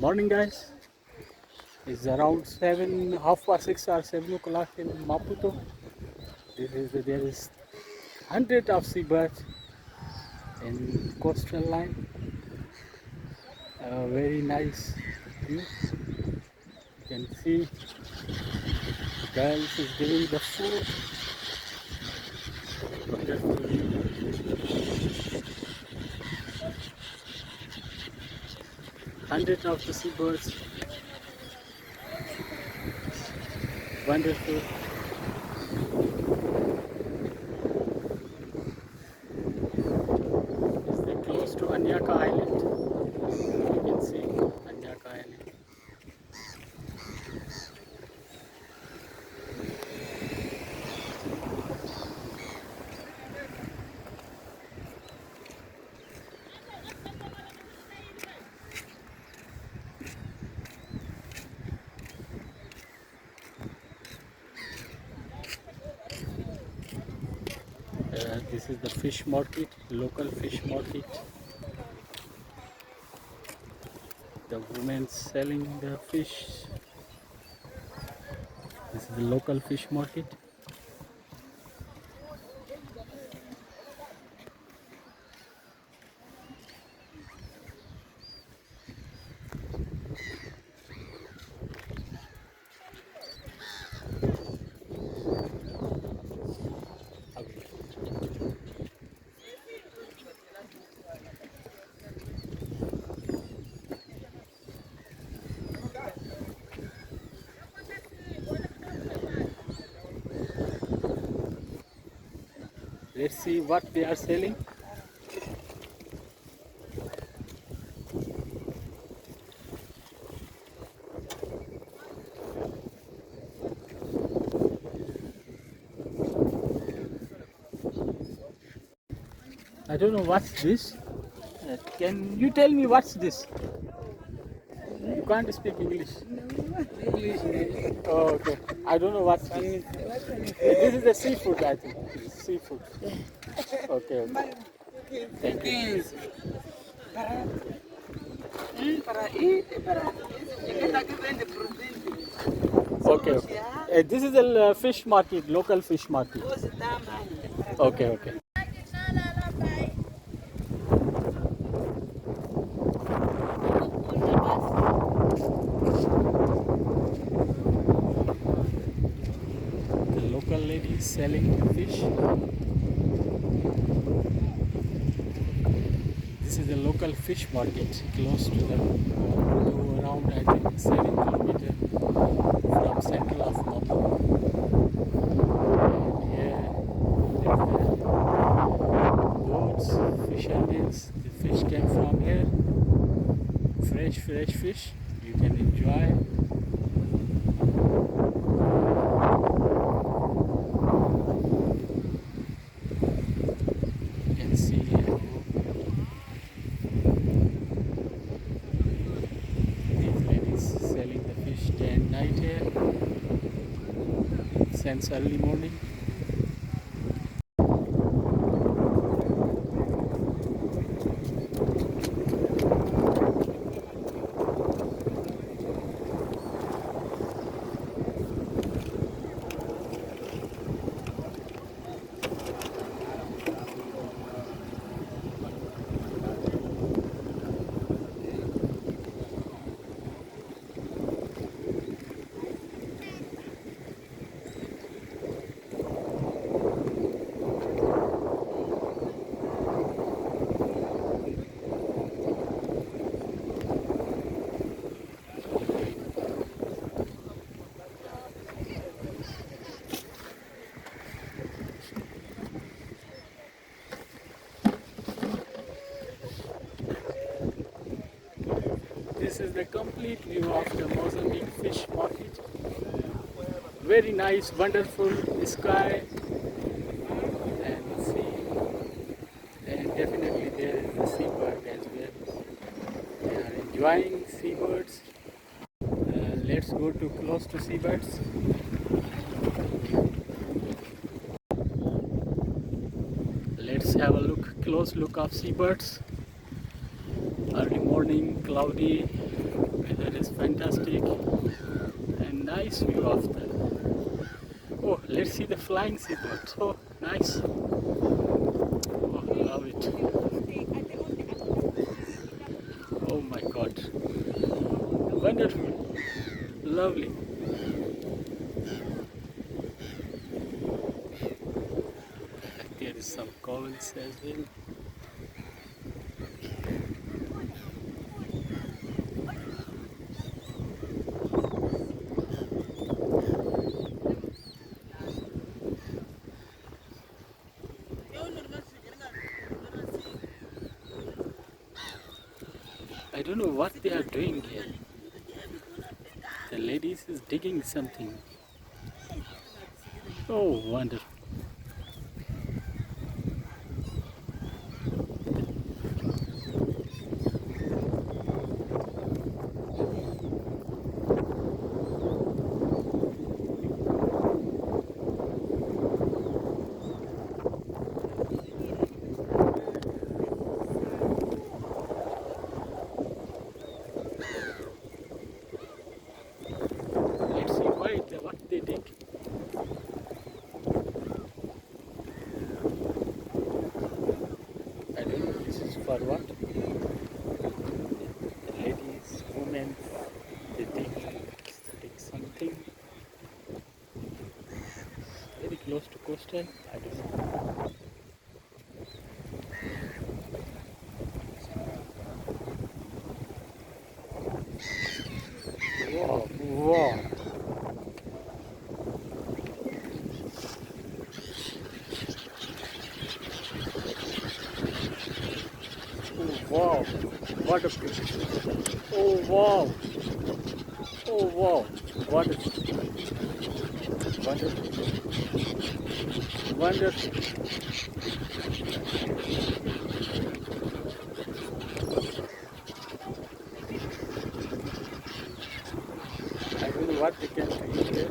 Morning, guys. It's around 7, half past 6 or 7 o'clock in Maputo. There is hundred of seabirds in coastal line. Very nice view. You can see girls is giving the food. Wonderful view. Hundred of the seabirds. Wonderful. It's close to Anyaka Island. You can see Anyaka Island. This is the fish market, local fish market. The women selling the fish. This is the local fish market. Let's see what they are selling. I don't know what's this. Can you tell me what's this? You can't speak English. Oh, okay. I don't know what's this. This is the seafood, I think. It's seafood. Okay, okay. Thank you. Okay, okay. This is a fish market, local fish market. Okay, okay. The local lady is selling fish. This is the local fish market close to the to around I think 7 kilometers from central of Maputo. And here there's the boats, fishermen. The fish came from here. Fresh fish. You can enjoy. You can see here. These ladies selling the fish day and night here since early morning. This is the complete view of the Mozambique fish market. Very nice, wonderful sky and sea. And definitely there is the seabird as well. They are enjoying seabirds. Let's go to close to seabirds. Let's have a close look of seabirds. Early morning, cloudy, weather is fantastic, and nice view of the. Oh, let's see the flying seabirds. Oh, nice. Oh, love it. Oh my God. Wonderful. Lovely. There is some covens as well. I don't know what they are doing here. The ladies is digging something. Oh, wonderful. Let's see what they dig. I don't know this is for what. The ladies, women, they dig something. Very close to coastal. I don't know. Wow, wow. Oh, wow. What a beautiful. Oh, wow. Oh, wow. What a wonderful. Wonderful. I don't know what they can do here.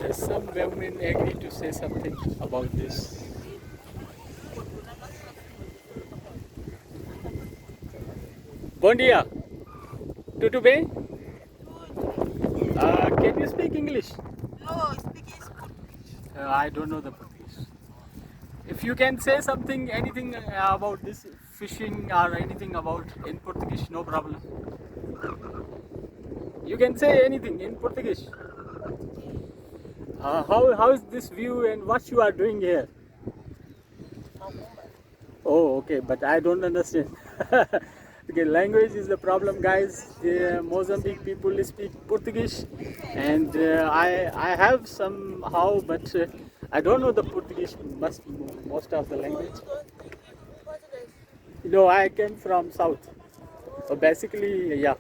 There's some women agree to say something about this. Bon dia. Tudo bem? Can you speak English? No, speaking I don't know the Portuguese. If you can say something, anything about this fishing or anything about in Portuguese, no problem. You can say anything in Portuguese. How is this view and what you are doing here? Oh, okay, but I don't understand. Okay, language is the problem, guys. The Mozambique people speak Portuguese, and I have somehow, but I don't know the Portuguese most of the language. No, I came from south. So basically, yeah,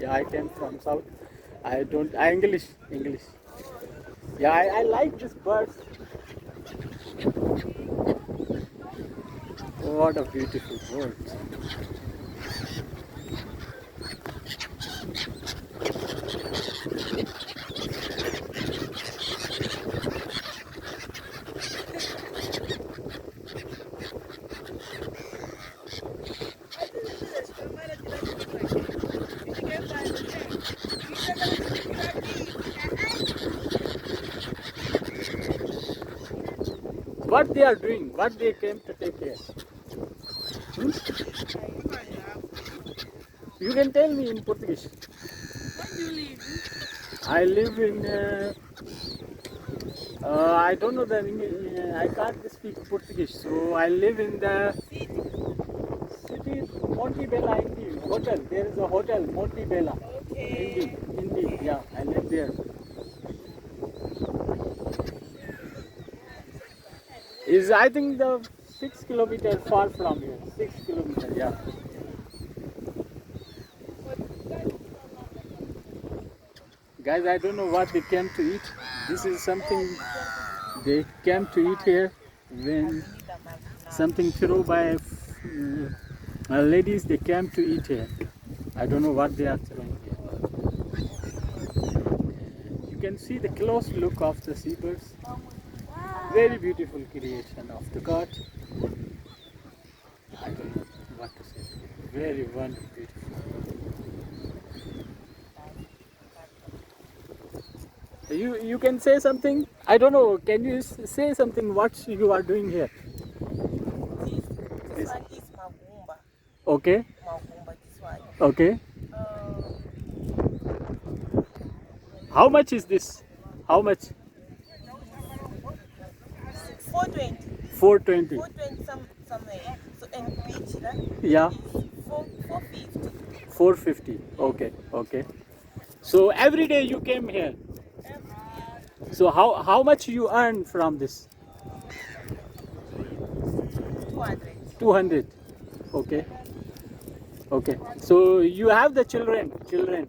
I came from south. I don't, I English. Yeah, I like this birds. What a beautiful bird. What they are doing, what they came to take care. Hmm? You can tell me in Portuguese. Where do you live? I live in, I don't know the English, I can't speak Portuguese, so I live in the city Montebella indeed, hotel. There is a hotel, Montebella. Okay. Indeed, yeah, I live there. Is I think the 6 kilometers far from here. 6 kilometers, yeah. Guys, I don't know what they came to eat. This is something they came to eat here when something thrown by ladies. They came to eat here. I don't know what they are throwing here. You can see the close look of the seabirds. Very beautiful creation of the God. I don't know what to say. Very wonderful, beautiful. You can say something. I don't know. Can you say something? What you are doing here? This one is Magumba. Okay. Magumba, this one. Okay. Uh, How much is this? How much? 420. 420. 420 somewhere. So and beach, Yeah. is 450. 450. Okay. Okay. So every day you came here. So how much you earn from this? 200. 200. Okay. Okay. So you have the children. Children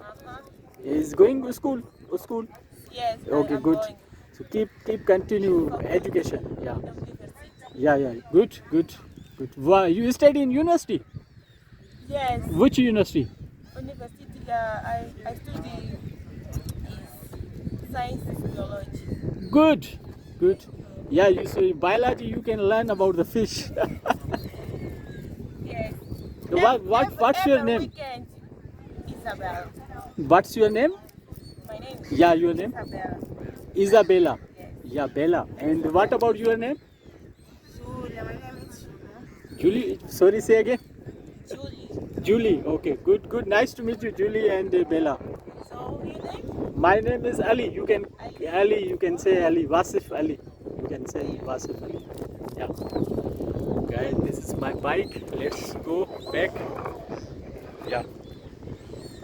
Uh-huh. is going to school. School. Yes, Okay. I'm Good. going. So keep continue education. Yeah. University. Yeah. Good. Good. Good. Wow. You study in university. Yes, Which university? university. I study science biology. Good. Good. Yeah. You say biology. You can learn about the fish. Yes. What's your Every name? weekend, Isabel. What's your name? My name is Yeah, your name? Isabella. Isabella. Yes. Yeah, Bella. And what about your name? Julia. My name is Julie. Sorry, say again. Julie. Julie. Okay, good. Nice to meet you, Julie and Bella. So your name? My name is Ali. You can Ali. You can say Ali. Wasif Ali. You can say Wasif Ali. Yeah. Guys, this is my bike. Let's go back.